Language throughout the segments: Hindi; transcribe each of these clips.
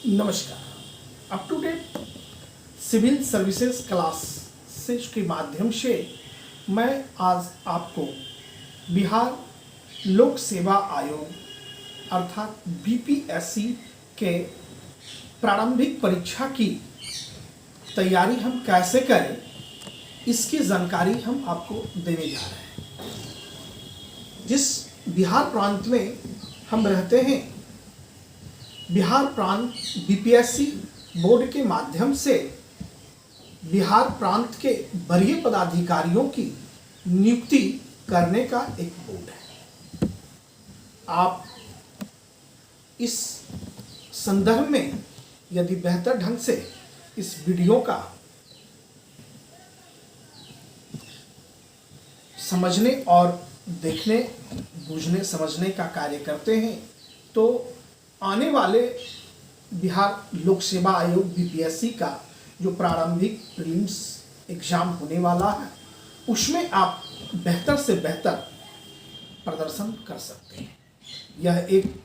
नमस्कार। Up to date civil services classes के माध्यम से मैं आज आपको बिहार लोक सेवा आयोग अर्थात बीपीएससी के प्रारंभिक परीक्षा की तैयारी हम कैसे करें इसकी जानकारी हम आपको देने जा रहे हैं। जिस बिहार प्रांत में हम रहते हैं, बिहार प्रांत बीपीएससी बोर्ड के माध्यम से बिहार प्रांत के वरीय पदाधिकारियों की नियुक्ति करने का एक बोर्ड है। आप इस संदर्भ में यदि बेहतर ढंग से इस वीडियो का समझने और देखने, बूझने, समझने का कार्य करते हैं तो आने वाले बिहार लोक सेवा आयोग बीपीएससी का जो प्रारंभिक प्रीलिम्स एग्जाम होने वाला है उसमें आप बेहतर से बेहतर प्रदर्शन कर सकते हैं। यह एक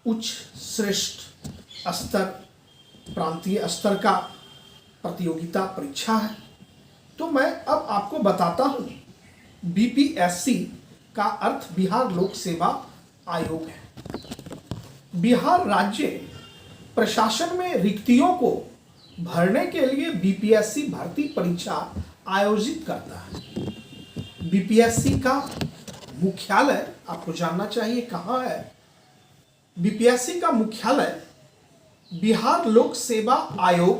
उच्च श्रेष्ठ स्तर, प्रांतीय स्तर का प्रतियोगिता परीक्षा है। तो मैं अब आपको बताता हूँ बीपीएससी का अर्थ बिहार लोक सेवा आयोग है। बिहार राज्य प्रशासन में रिक्तियों को भरने के लिए बीपीएससी भर्ती परीक्षा आयोजित करता है। बीपीएससी का मुख्यालय आपको जानना चाहिए कहाँ है। बीपीएससी का मुख्यालय बिहार लोक सेवा आयोग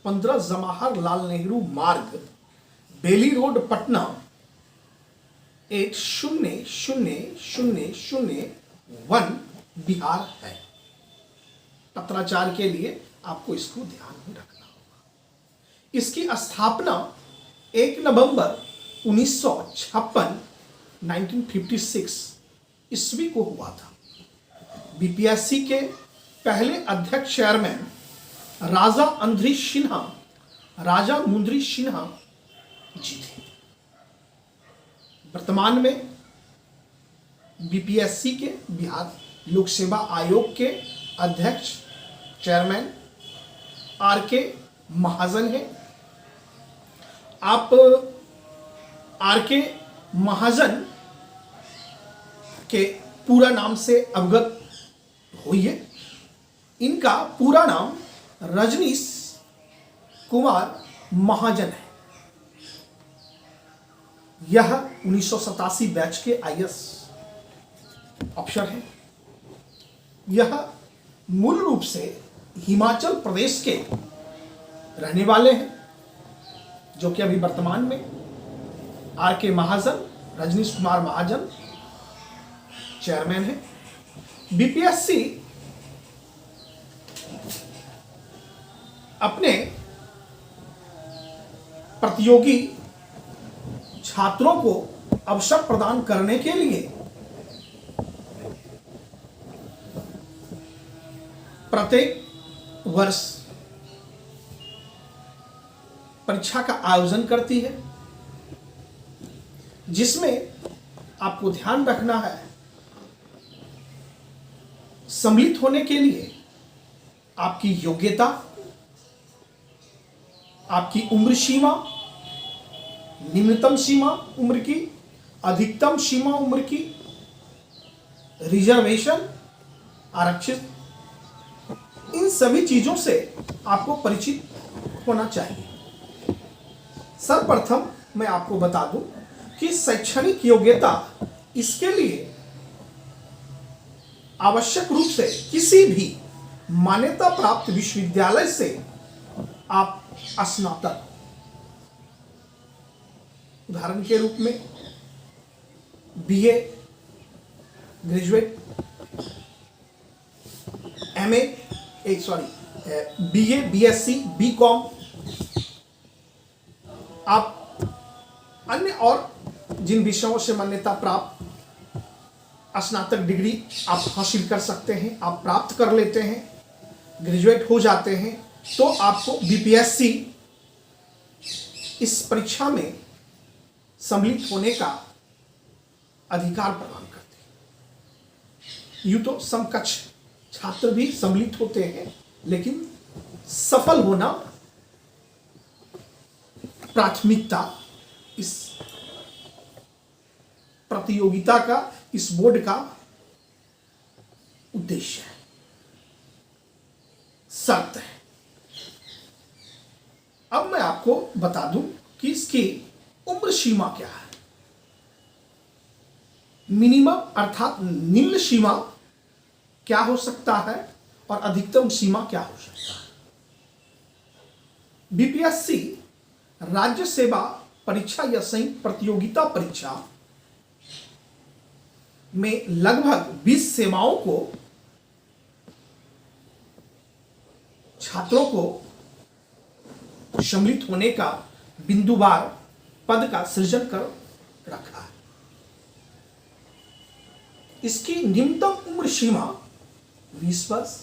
15 जवाहरलाल नेहरू मार्ग, बेली रोड, पटना 100001 बिहार है। पत्राचार के लिए आपको इसको ध्यान में रखना होगा। इसकी स्थापना 1 नवंबर 1956 ईस्वी को हुआ था। बीपीएससी के पहले अध्यक्ष चेयरमैन राजा मुंद्री सिन्हा जी थे। वर्तमान में बीपीएससी के बिहार लोक सेवा आयोग के अध्यक्ष चेयरमैन आर.के. महाजन हैं। आप आर.के. महाजन के पूरा नाम से अवगत होइए। इनका पूरा नाम रजनीश कुमार महाजन है। यह 1987 बैच के आईएएस अफसर हैं। यह मूल रूप से हिमाचल प्रदेश के रहने वाले हैं, जो कि अभी वर्तमान में आर.के. महाजन, रजनीश कुमार महाजन चेयरमैन हैं। बीपीएससी अपने प्रतियोगी छात्रों को अवसर प्रदान करने के लिए प्रत्येक वर्ष परीक्षा का आयोजन करती है, जिसमें आपको ध्यान रखना है सम्मिलित होने के लिए आपकी योग्यता, आपकी उम्र सीमा, निम्नतम सीमा उम्र की, अधिकतम सीमा उम्र की, रिजर्वेशन, आरक्षित, इन सभी चीजों से आपको परिचित होना चाहिए। सर्वप्रथम मैं आपको बता दूं कि शैक्षणिक योग्यता इसके लिए आवश्यक रूप से किसी भी मान्यता प्राप्त विश्वविद्यालय से आप स्नातक, उदाहरण के रूप में BA graduate, BA, BSc, BCom, आप अन्य और जिन विषयों से मान्यता प्राप्त स्नातक डिग्री आप हासिल कर सकते हैं, आप प्राप्त कर लेते हैं, ग्रेजुएट हो जाते हैं, तो आपको बीपीएससी इस परीक्षा में सम्मिलित होने का अधिकार प्रदान करती है। यूं तो समकक्ष छात्र भी सम्मिलित होते हैं, लेकिन सफल होना प्राथमिकता इस प्रतियोगिता का, इस बोर्ड का उद्देश्य है, शर्त है। अब मैं आपको बता दूं कि इसकी उम्र सीमा क्या है। मिनिमम अर्थात निम्न सीमा क्या हो सकता है और अधिकतम सीमा क्या हो सकता है। बीपीएससी राज्य सेवा परीक्षा या संयुक्त प्रतियोगिता परीक्षा में लगभग 20 सेवाओं को, छात्रों को सम्मिलित होने का बिंदुवार पद का सृजन कर रखा है। इसकी निम्नतम उम्र सीमा 20 वर्ष,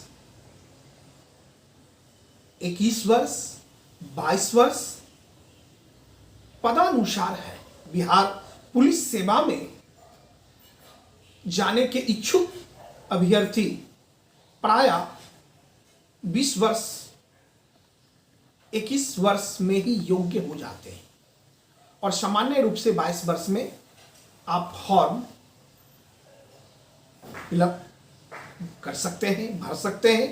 21 वर्ष, 22 वर्ष पदानुसार है। बिहार पुलिस सेवा में जाने के इच्छुक अभ्यर्थी प्रायः 20 वर्ष, 21 वर्ष में ही योग्य हो जाते हैं और सामान्य रूप से 22 वर्ष में आप फॉर्म फिलअप कर सकते हैं, भर सकते हैं।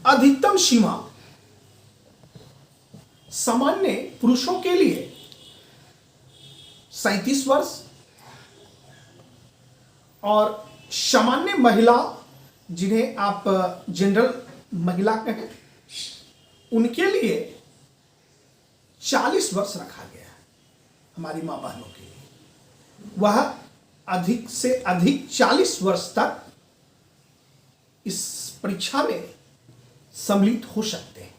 अधिकतम सीमा सामान्य पुरुषों के लिए 37 वर्ष और सामान्य महिला, जिन्हें आप जनरल महिला कहें, उनके लिए 40 वर्ष रखा गया है। हमारी मां बहनों के लिए वह अधिक से अधिक 40 वर्ष तक इस परीक्षा में सम्मिलित हो सकते हैं।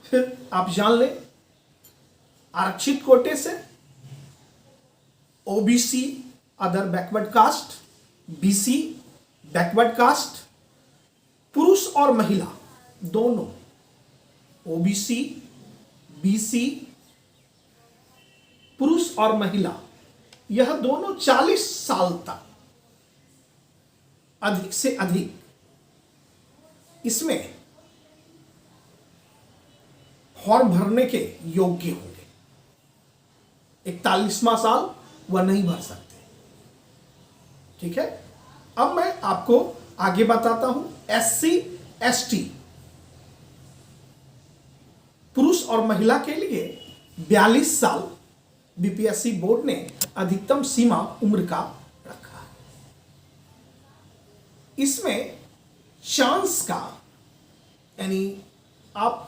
फिर आप जान लें, आरक्षित कोटे से OBC other backward caste, BC backward caste, पुरुष और महिला दोनों, ओबीसी, बीसी, पुरुष और महिला, यह दोनों 40 साल तक अधिक से अधिक इसमें फॉर्म भरने के योग्य होंगे। 41वां साल वह नहीं भर सकते। ठीक है, अब मैं आपको आगे बताता हूं। एससी एसटी पुरुष और महिला के लिए 42 साल बीपीएससी बोर्ड ने अधिकतम सीमा उम्र का रखा है। इसमें चांस का, यानी आप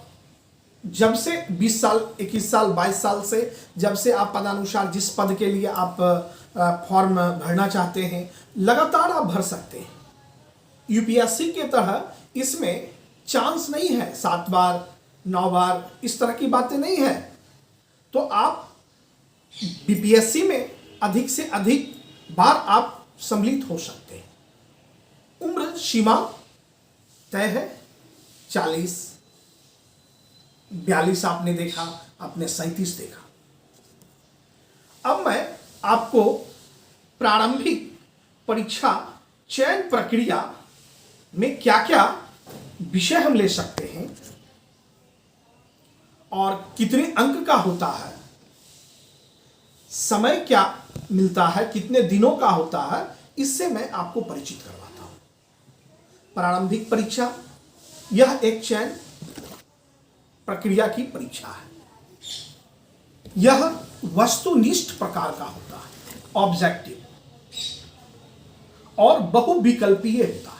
जब से 20 साल, 21 साल, 22 साल से जब से आप पदानुसार जिस पद के लिए आप फॉर्म भरना चाहते हैं, लगातार आप भर सकते हैं। यूपीएससी के तरह इसमें चांस नहीं है, 7 बार 9 बार इस तरह की बातें नहीं है। तो आप बीपीएससी में अधिक से अधिक बार आप सम्मिलित हो सकते हैं। उम्र सीमा तय है 40, 42 आपने देखा, आपने 37 देखा। अब मैं आपको प्रारंभिक परीक्षा चयन प्रक्रिया में क्या क्या विषय हम ले सकते हैं और कितने अंक का होता है, समय क्या मिलता है, कितने दिनों का होता है, इससे मैं आपको परिचित करवाता हूं। प्रारंभिक परीक्षा यह एक चयन प्रक्रिया की परीक्षा है। यह वस्तुनिष्ठ प्रकार का होता है, ऑब्जेक्टिव, और बहुविकल्पीय होता है।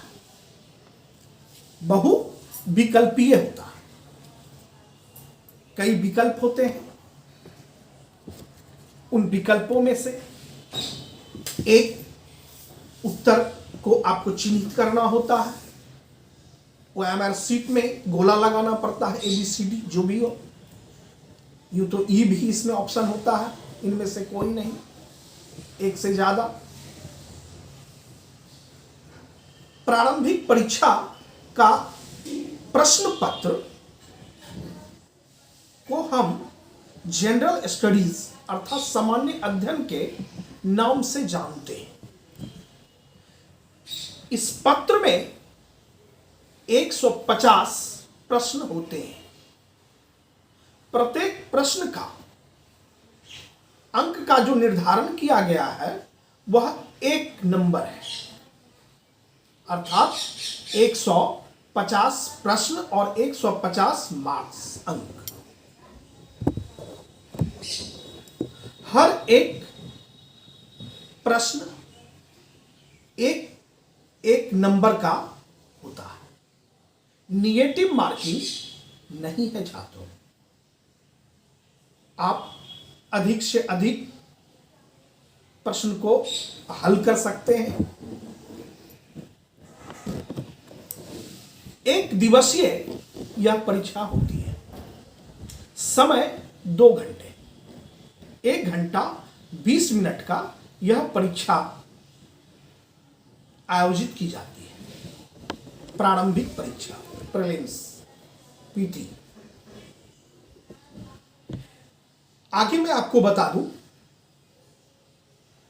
बहुविकल्पीय होता है, कई विकल्प होते हैं। उन विकल्पों में से एक उत्तर को आपको चिन्हित करना होता है। ओएमआर शीट में गोला लगाना पड़ता है, ABCD जो भी हो। यूं तो ई भी इसमें ऑप्शन होता है, इनमें से कोई नहीं, एक से ज्यादा। प्रारंभिक परीक्षा का प्रश्न पत्र को हम जनरल स्टडीज अर्थात सामान्य अध्ययन के नाम से जानते हैं। इस पत्र में 150 प्रश्न होते हैं। प्रत्येक प्रश्न का अंक का जो निर्धारण किया गया है वह 1 नंबर है, अर्थात 150 प्रश्न और 150 मार्क्स अंक। हर एक प्रश्न एक नंबर का होता है। निगेटिव मार्किंग नहीं है छात्रों। आप अधिक से अधिक प्रश्न को हल कर सकते हैं। एक दिवसीय यह परीक्षा होती है। समय 2 घंटे, 1 घंटा 20 मिनट का यह परीक्षा आयोजित की जाती है। प्रारंभिक परीक्षा प्रीलिम्स पीटी। आगे मैं आपको बता दूं,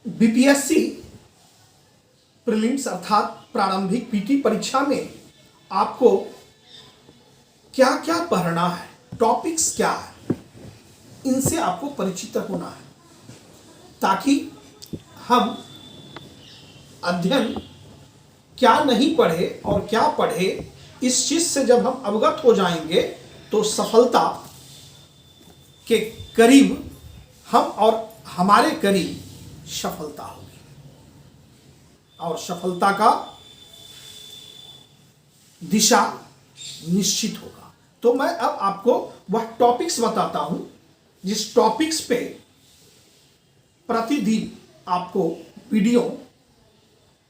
बीपीएससी प्रीलिम्स अर्थात प्रारंभिक पीटी परीक्षा में आपको क्या क्या पढ़ना है, टॉपिक्स क्या है, इनसे आपको परिचित होना है, ताकि हम अध्ययन क्या नहीं पढ़े और क्या पढ़े, इस चीज से जब हम अवगत हो जाएंगे तो सफलता के करीब हम और हमारे करीब सफलता होगी और सफलता का दिशा निश्चित होगा। तो मैं अब आपको वह टॉपिक्स बताता हूं जिस टॉपिक्स पे प्रतिदिन आपको वीडियो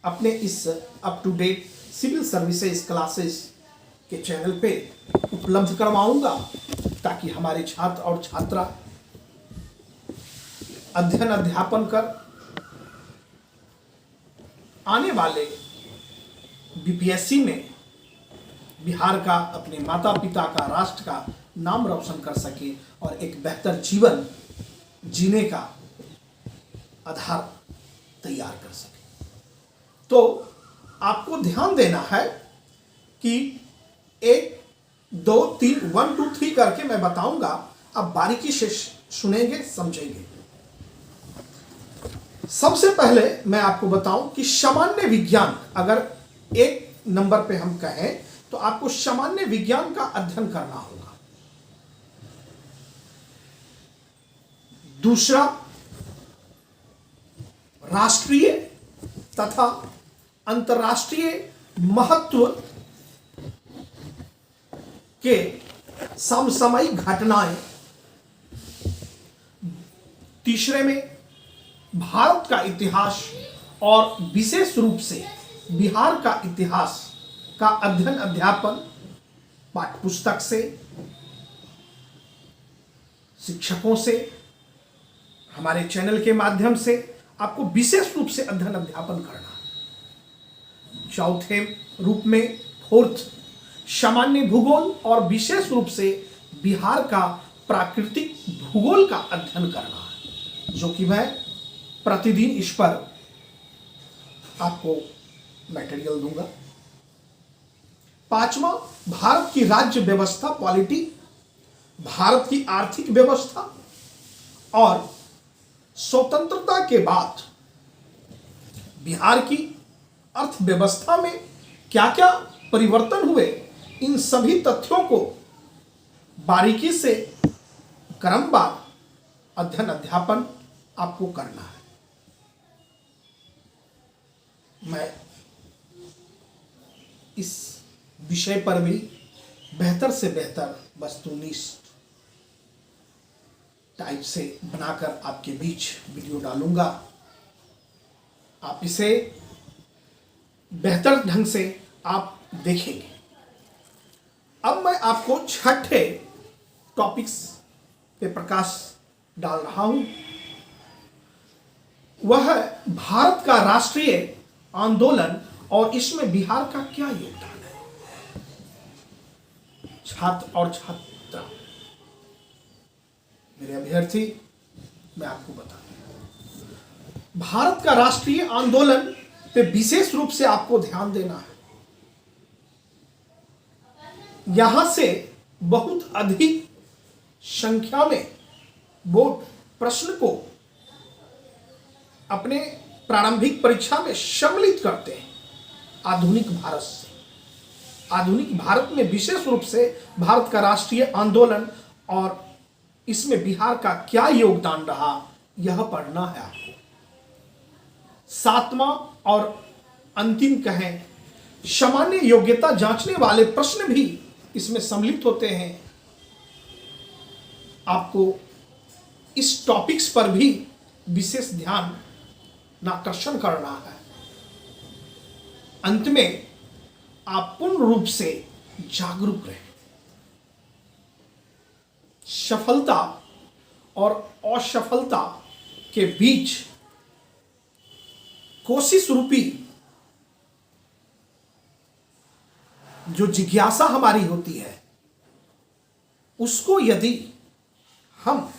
अपने इस up to date civil services classes के चैनल पे उपलब्ध करवाऊंगा, ताकि हमारे छात्र और छात्रा अध्ययन अध्यापन कर आने वाले बीपीएससी में बिहार का, अपने माता पिता का, राष्ट्र का नाम रोशन कर सके और एक बेहतर जीवन जीने का आधार तैयार कर सके। तो आपको ध्यान देना है कि 1 2 3 1 2 3 करके मैं बताऊंगा, आप बारीकी से सुनेंगे, समझेंगे। सबसे पहले मैं आपको बताऊं कि सामान्य विज्ञान, अगर 1 नंबर पे हम कहें तो आपको सामान्य विज्ञान का अध्ययन करना होगा। दूसरा, राष्ट्रीय तथा अंतर्राष्ट्रीय महत्व के समसामयिक घटनाएं। तीसरे में भारत का इतिहास और विशेष रूप से बिहार का इतिहास का अध्ययन अध्यापन पाठ्यपुस्तक से, शिक्षकों से, हमारे चैनल के माध्यम से आपको विशेष रूप से अध्ययन अध्यापन करना है। चौथे रूप में, फोर्थ, सामान्य भूगोल और विशेष रूप से बिहार का प्राकृतिक भूगोल का अध्ययन करना है, जो कि मैं प्रतिदिन इस पर आपको मटेरियल दूंगा। पांचवा, भारत की राज्य व्यवस्था, पॉलिटी, भारत की आर्थिक व्यवस्था और स्वतंत्रता के बाद बिहार की अर्थव्यवस्था में क्या क्या परिवर्तन हुए, इन सभी तथ्यों को बारीकी से क्रमवार अध्ययन अध्यापन आपको करना है। मैं इस विषय पर भी बेहतर से बेहतर वस्तुनिष्ठ टाइप से बनाकर आपके बीच वीडियो डालूंगा। आप इसे बेहतर ढंग से आप देखेंगे। अब मैं आपको छठे टॉपिक्स पे प्रकाश डाल रहा हूं। वह है भारत का राष्ट्रीय आंदोलन और इसमें बिहार का क्या योगदान है। छात्र और छात्रा, मेरे अभ्यर्थी, मैं आपको बता दूं, भारत का राष्ट्रीय आंदोलन पे विशेष रूप से आपको ध्यान देना है। यहाँ से बहुत अधिक संख्या में बोर्ड प्रश्न को अपने प्रारंभिक परीक्षा में सम्मिलित करते हैं आधुनिक भारत से। आधुनिक भारत में विशेष रूप से भारत का राष्ट्रीय आंदोलन और इसमें बिहार का क्या योगदान रहा, यह पढ़ना है आपको। सातवां और अंतिम कहें, सामान्य योग्यता जांचने वाले प्रश्न भी इसमें सम्मिलित होते हैं। आपको इस टॉपिक्स पर भी विशेष ध्यान आकर्षण करना है। अंत में आप पूर्ण रूप से जागरूक रहें। सफलता और असफलता के बीच कोशिश रूपी जो जिज्ञासा हमारी होती है, उसको यदि हम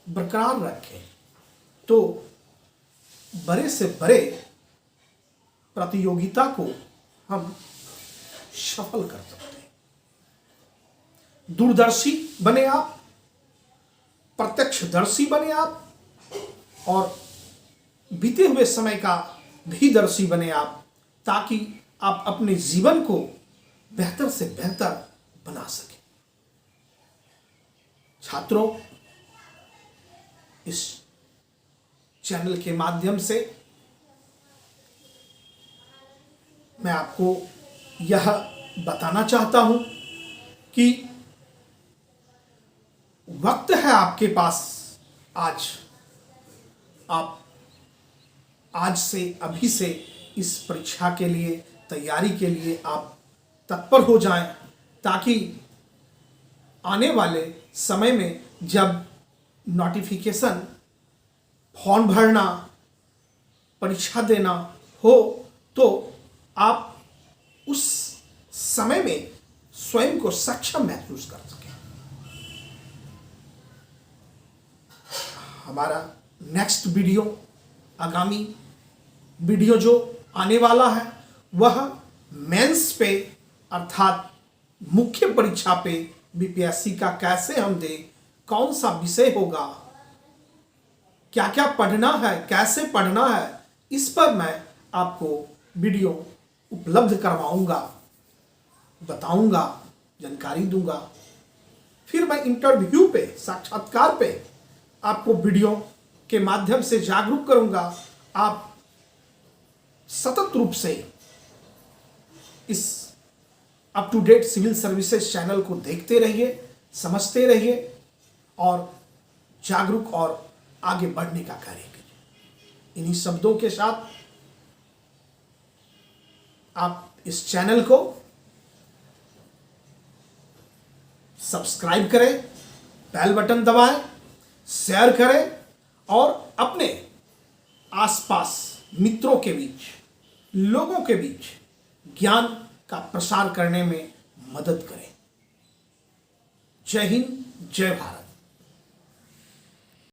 बरकरार रखें तो बड़े से बड़े प्रतियोगिता को हम सफल कर सकते हैं। दूरदर्शी बने आप, प्रत्यक्षदर्शी बने आप, और बीते हुए समय का भी दर्शी बने आप, ताकि आप अपने जीवन को बेहतर से बेहतर बना सकें। छात्रों, इस चैनल के माध्यम से मैं आपको यह बताना चाहता हूं कि वक्त है आपके पास। आप आज से, अभी से इस परीक्षा के लिए, तैयारी के लिए आप तत्पर हो जाएं, ताकि आने वाले समय में जब नोटिफिकेशन, फॉर्म भरना, परीक्षा देना हो, तो आप उस समय में स्वयं को सक्षम महसूस कर सकें। हमारा नेक्स्ट वीडियो, आगामी वीडियो जो आने वाला है, वह मेंस पे अर्थात मुख्य परीक्षा पे बीपीएससी का कैसे हम दें, कौन सा विषय होगा, क्या क्या पढ़ना है, कैसे पढ़ना है, इस पर मैं आपको वीडियो उपलब्ध करवाऊंगा, बताऊंगा, जानकारी दूंगा। फिर मैं इंटरव्यू पे, साक्षात्कार पे आपको वीडियो के माध्यम से जागरूक करूंगा। आप सतत रूप से इस up to date civil services channel को देखते रहिए, समझते रहिए और जागरूक और आगे बढ़ने का कार्य करिए। इन्हीं शब्दों के साथ आप इस चैनल को सब्सक्राइब करें, बेल बटन दबाएं, शेयर करें और अपने आसपास मित्रों के बीच, लोगों के बीच ज्ञान का प्रसार करने में मदद करें। जय हिंद, जय भारत।